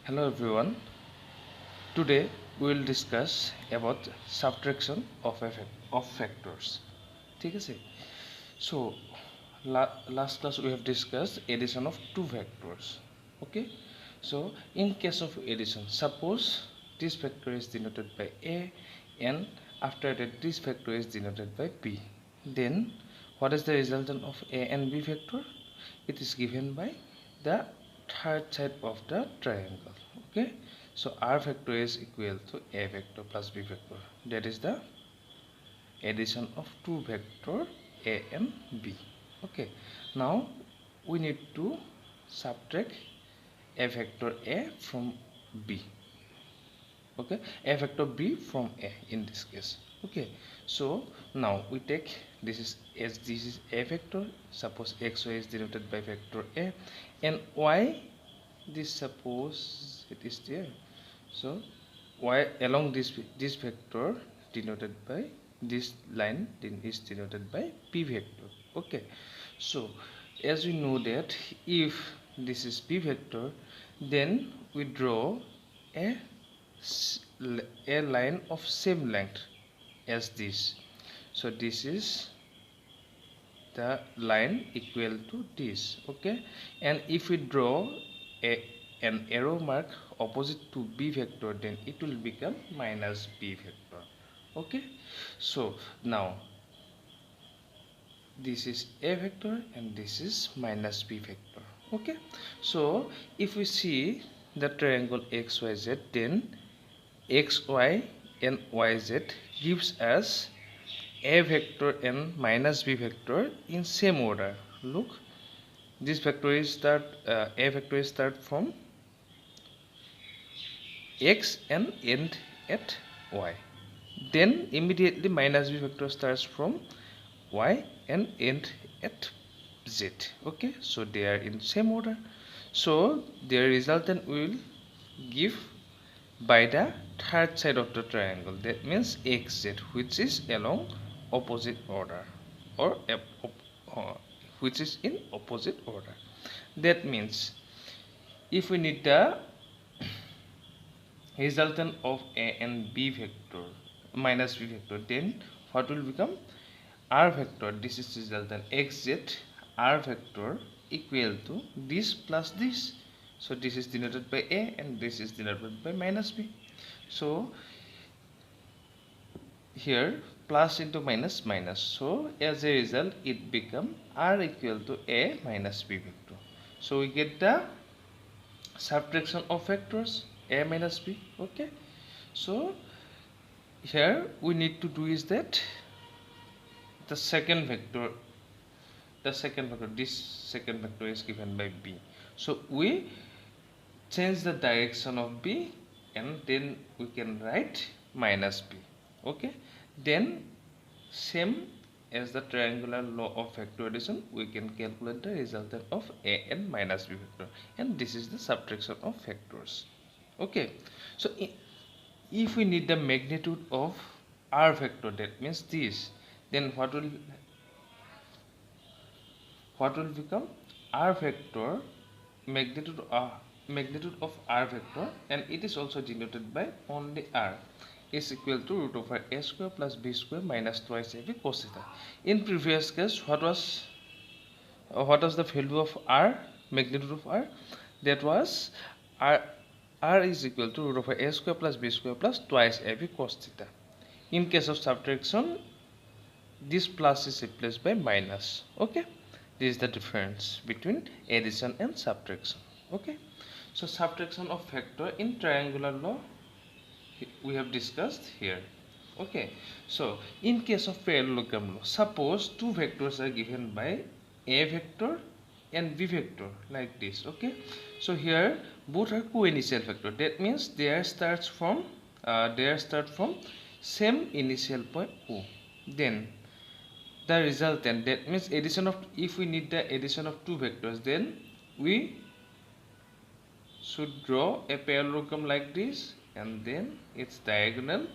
Hello everyone. Today we will discuss about subtraction of factors. ठीक है? So last class we have discussed addition of two factors. Okay. So in case of addition, suppose this factor is denoted by a, and after that this factor is denoted by b. Then what is the resultant of a and b factor? It is given by the third side of the triangle. Okay, so r factor is equal to a factor plus b factor. That is the addition of two vector a and b. Okay, now we need to subtract a factor a from b. Okay, a factor b from a in this case. Okay, so now we take this is as this is a factor. Suppose xy is denoted by factor a, and y, this suppose it is there, so y along this vector denoted by this line is denoted by p vector. Okay, so as we know that if this is p vector, then we draw a line of same length as this. So this is the line equal to this. Okay, and if we draw an arrow mark opposite to b vector, then it will become minus b vector. Okay, so now this is a vector and this is minus b vector. Okay, so if we see the triangle xyz, then xy and yz gives us a vector and minus b vector in same order. Look, this vector is a vector is start from x and end at y. Then immediately minus b vector starts from y and end at z. Okay, so they are in same order. So their resultant will give by the third side of the triangle. That means xz, which is along opposite order, or which is in opposite order. That means if we need the resultant of a and b vector minus b vector, then what will become r vector. This is resultant xz r vector equal to this plus this. So this is denoted by a and this is denoted by minus b. So here plus into minus minus, so as a result it become r equal to a minus b vector. So we get the subtraction of factors a minus b. Okay, so here we need to do is that the second vector this second vector is given by b, so we change the direction of b and then we can write minus b. Okay, then same as the triangular law of factor addition, we can calculate the resultant of a and minus b vector, and this is the subtraction of factors. Okay, so if we need the magnitude of r vector, that means this, then what will become r vector magnitude of r vector, and it is also denoted by only r, is equal to root over a square plus b square minus twice ab cos theta. In previous case, what was the value of r, magnitude of r? That was r is equal to root over a square plus b square plus twice ab cos theta. In case of subtraction, this plus is replaced by minus. Okay, this is the difference between addition and subtraction. Okay, so subtraction of factor in triangular law we have discussed here. Okay, so in case of parallelogram law, suppose two vectors are given by a vector and b vector like this. Okay, so here both are co-initial vector. That means they start from same initial point O. Then the resultant, that means addition of, if we need the addition of two vectors, then we should draw a parallelogram like this, and then its diagonal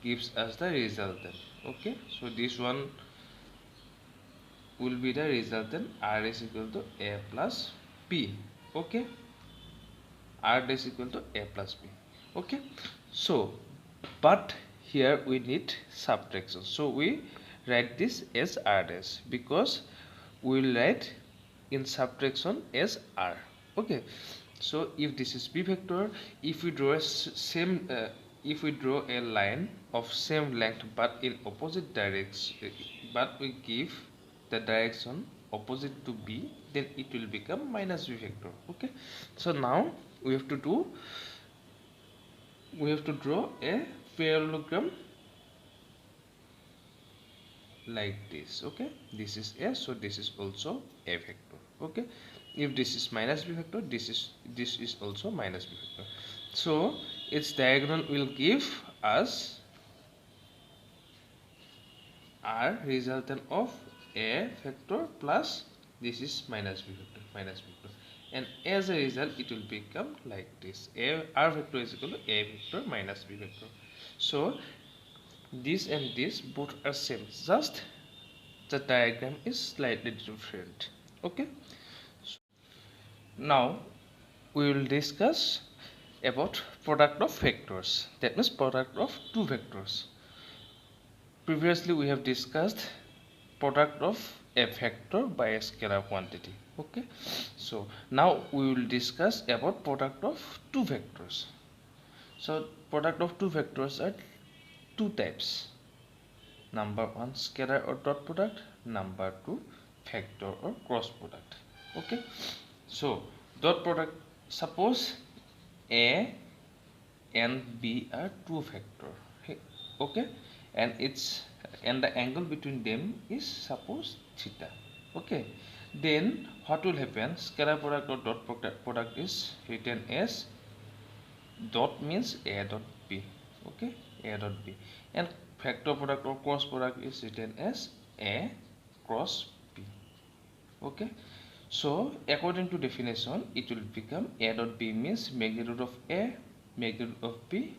gives us the resultant. Okay, so this one will be the resultant, r is equal to a plus b. Okay, r dash equal to a plus b. Okay, so but here we need subtraction, so we write this as r dash because we will write in subtraction as r. Okay, so if this is b vector, if we draw if we draw a line of same length but in opposite direction, but we give the direction opposite to b, then it will become minus b vector. Okay, so now we have to draw a parallelogram like this. Okay, this is a, so this is also a vector. Okay, if this is minus b vector, this is also minus b vector, so its diagonal will give us r resultant of a vector plus this is minus b vector, and as a result it will become like this, r vector is equal to a vector minus b vector. So this and this both are same, just the diagram is slightly different. Okay, so now we will discuss about product of vectors, that means product of two vectors. Previously we have discussed product of a vector by a scalar quantity. Okay, so now we will discuss about product of two vectors. So product of two vectors are two types: number one, scalar or dot product; number two, vector or cross product. Okay, so dot product, suppose a and b are two vector. Okay, and the angle between them is suppose theta. Okay, then what will happen? Scalar product or dot product is written as dot means a dot b. Okay, a dot b, and vector product or cross product is written as a cross b. Okay, so according to definition it will become a dot b means magnitude of a, magnitude of b,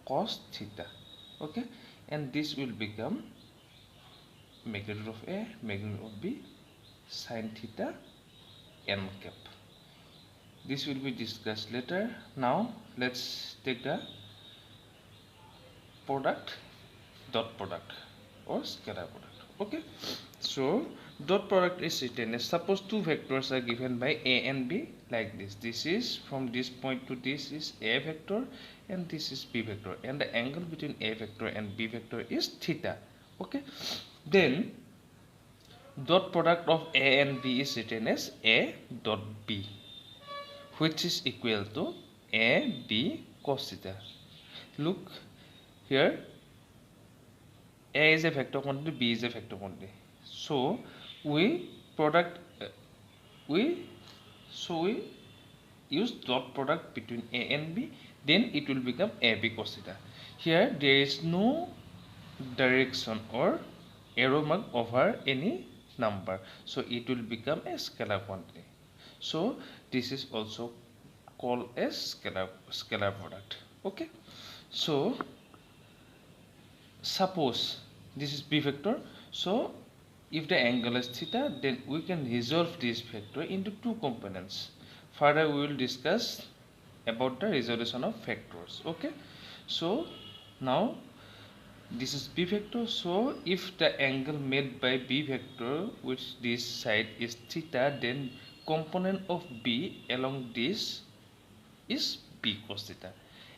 cos theta. Okay, and this will become magnitude of a, magnitude of b, sin theta n cap. This will be discussed later. Now let's take the product, dot product or scalar product. Okay, so dot product is written as, suppose two vectors are given by a and b like this. This is from this point to this is a vector and this is b vector, and the angle between a vector and b vector is theta. Okay, then dot product of a and b is written as a dot b, which is equal to a b cos theta. Look here, a is a vector quantity, b is a vector quantity, so we use dot product between a and b, then it will become a b cos theta. Here there is no direction or arrow mark over any number, so it will become a scalar quantity, so this is also called as scalar product. Okay, so suppose this is b vector, so if the angle is theta, then we can resolve this vector into two components. Further we will discuss about the resolution of vectors. Okay, so now this is b vector, so if the angle made by b vector which this side is theta, then component of b along this is b cos theta,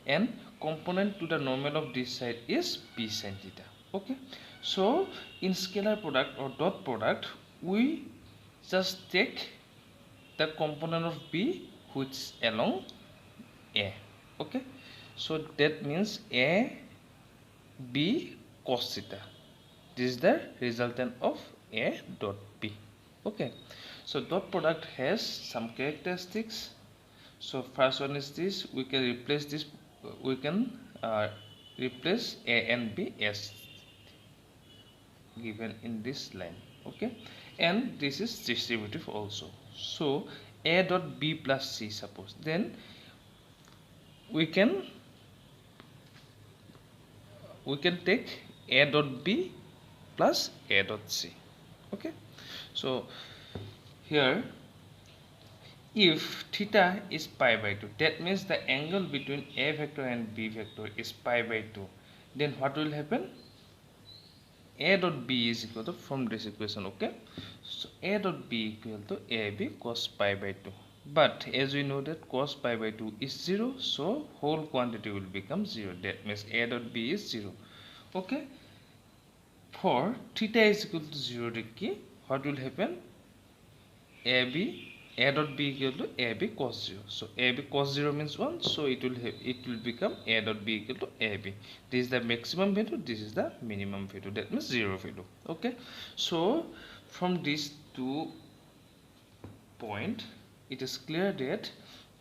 and component to the normal of this side is b sin theta. Okay, so in scalar product or dot product we just take the component of b which along a. Okay, so that means a b cos theta, this is the resultant of a dot b. Okay, so dot product has some characteristics. So first one is this, we can replace this, we can replace a and b as given in this line. Okay, and this is distributive also, so a dot b plus c, suppose, then we can take a dot b plus a dot c. Okay, so here if theta is pi by 2, that means the angle between a vector and b vector is pi by 2, then what will happen? A dot b is equal to, from this equation, okay, so a dot b equal to ab cos pi by 2, but as we know that cos pi by 2 is 0, so whole quantity will become 0, that means a dot b is 0, okay. For theta is equal to 0 degree, what will happen? AB, a dot b equal to AB cos 0. So AB cos 0 means 1. So it will become a dot b equal to AB. This is the maximum value. This is the minimum value. That means 0 value. Okay. So from these 2 points, it is clear that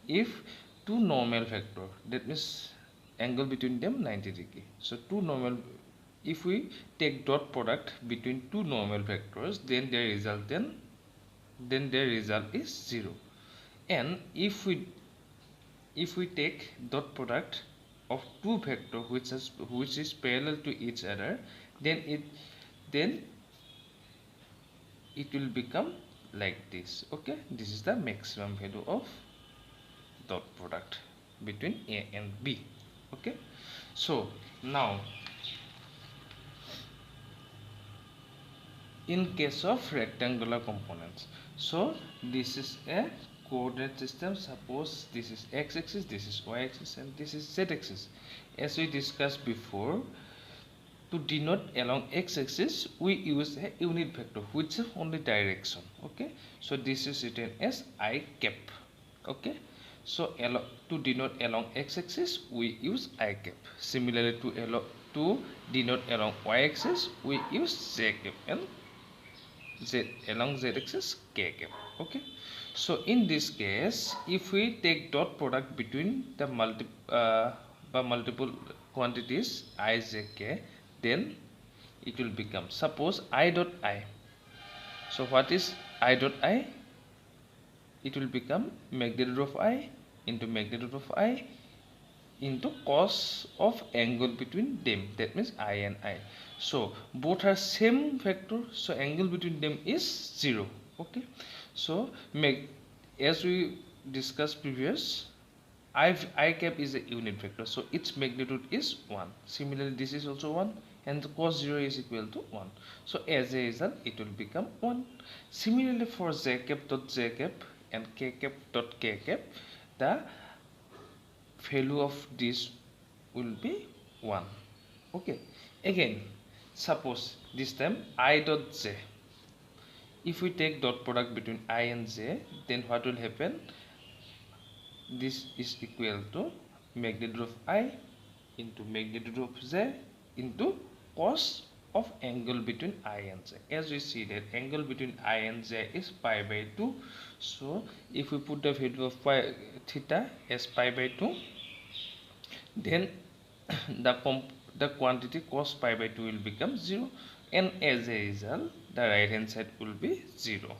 if two normal vector, that means angle between them 90 degree. So two normal, if we take dot product between two normal vectors, then their result is 0. And if we take dot product of two vector which is parallel to each other, then it will become like this, okay. This is the maximum value of dot product between a and b, okay. So now in case of rectangular components, so this is a coordinate system. Suppose this is x-axis, this is y-axis, and this is z-axis. As we discussed before, to denote along x-axis we use a unit vector which is only direction, okay. So this is written as I cap, okay. So to denote along x-axis we use I cap. Similarly to denote along y-axis we use j cap, and along z-axis k cap, okay. So in this case, if we take dot product between the multiple quantities I, j, k, then it will become, suppose I dot I. So what is I dot I? It will become magnitude of I into magnitude of I into cos of angle between them, that means I and I. So both are same vector, so angle between them is 0, okay. So as we discussed previous, I cap is a unit vector, so its magnitude is 1. Similarly this is also 1, and cos 0 is equal to 1, so as a result it will become 1. Similarly for j cap dot j cap and k cap dot k cap, the value of this will be 1, okay. Again, suppose this time I dot j, if we take dot product between I and j, then what will happen? This is equal to magnitude of I into magnitude of j into cos of angle between I and j. As we see that angle between I and j is pi by 2. So if we put the value of theta as pi by 2, then the quantity cos pi by 2 will become 0, and as a result the right hand side will be 0.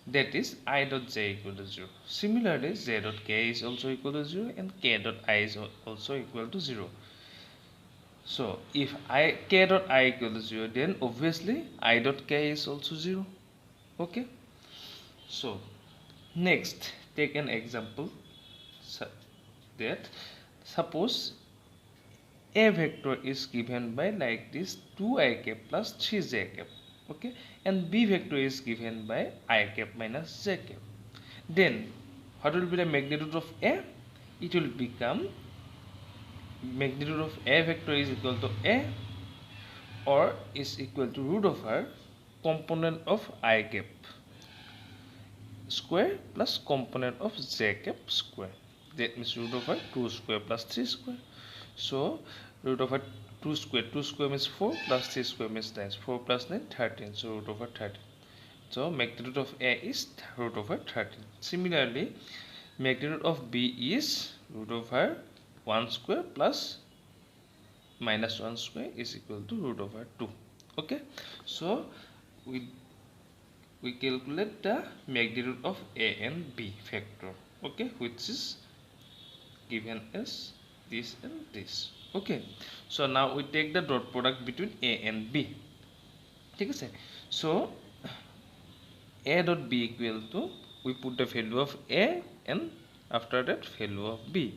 That is I dot j equal to 0. Similarly, j dot k is also equal to 0, and k dot I is also equal to 0. So if k dot I equal to 0, then obviously I dot k is also 0, okay. So next, take an example that suppose a vector is given by like this 2I cap plus 3j cap, okay, and b vector is given by I cap minus j cap. Then what will be the magnitude of a? It will become magnitude of a vector is equal to a, or is equal to root over component of I cap square plus component of j cap square. That means root over 2 square plus 3 square. So root over 2 square means 4 plus 3 square means 9. 4 plus 9, 13. So root over 13. So magnitude of a is root over 13. Similarly, magnitude of b is root over 1 square plus minus 1 square is equal to root over 2. Okay. So we calculate the magnitude of a and b vector, okay, which is given as this and this, okay. So now we take the dot product between a and b, okay. So a dot b equal to we put the value of A and after that value of B.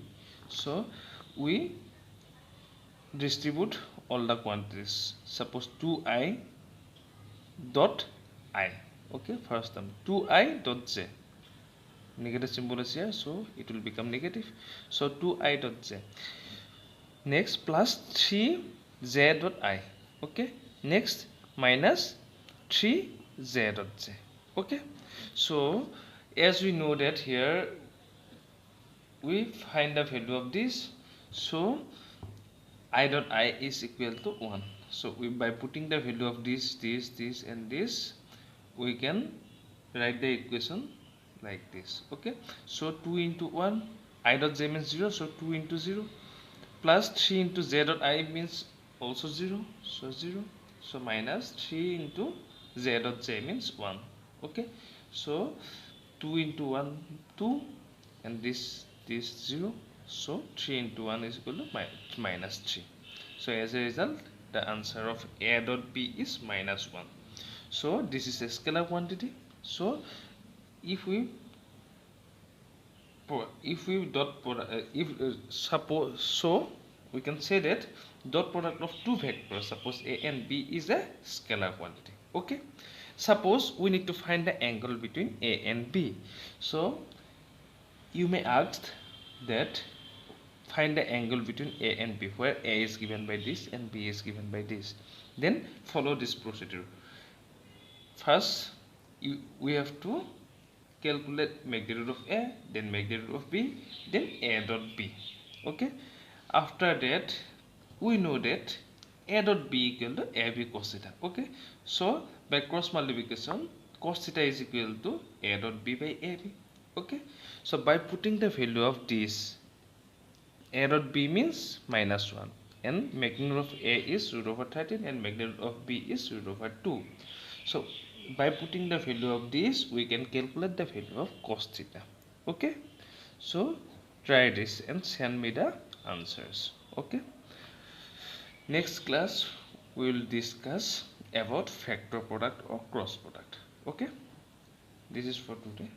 So we distribute all the quantities. Suppose 2I dot I. Okay, first term 2I dot j. Negative symbol is here, so it will become negative. So 2I dot j. Next plus 3j dot I. Okay. Next minus 3j dot j. Okay. So as we know that here we find the value of this. So I dot I is equal to 1. So we, by putting the value of this and this, we can write the equation like this. Okay. So 2 into 1, I dot j means 0, so 2 into 0, plus 3 into j dot I means also 0, so 0, so minus 3 into j dot j means 1. Okay. So 2 into 1 2, and this 0, so 3 into 1 is equal to minus 3. So as a result, the answer of A dot B is minus 1. So this is a scalar quantity. So if we suppose, so we can say that dot product of two vectors, suppose A and B, is a scalar quantity. Okay. Suppose we need to find the angle between A and B. So you may ask that find the angle between A and B, where A is given by this and B is given by this. Then follow this procedure. First we have to calculate magnitude of A, then magnitude of B, then A dot B. Okay. After that we know that A dot B equal to AB cos theta. Okay. So by cross multiplication, cos theta is equal to A dot B by AB. Okay. So by putting the value of this, A dot B means minus 1, and magnitude of A is root over 13 and magnitude of B is root over 2. So by putting the value of this, we can calculate the value of cos theta. Okay. So try this and send me the answers. Okay. Next class we will discuss about factor product or cross product. Okay. This is for today.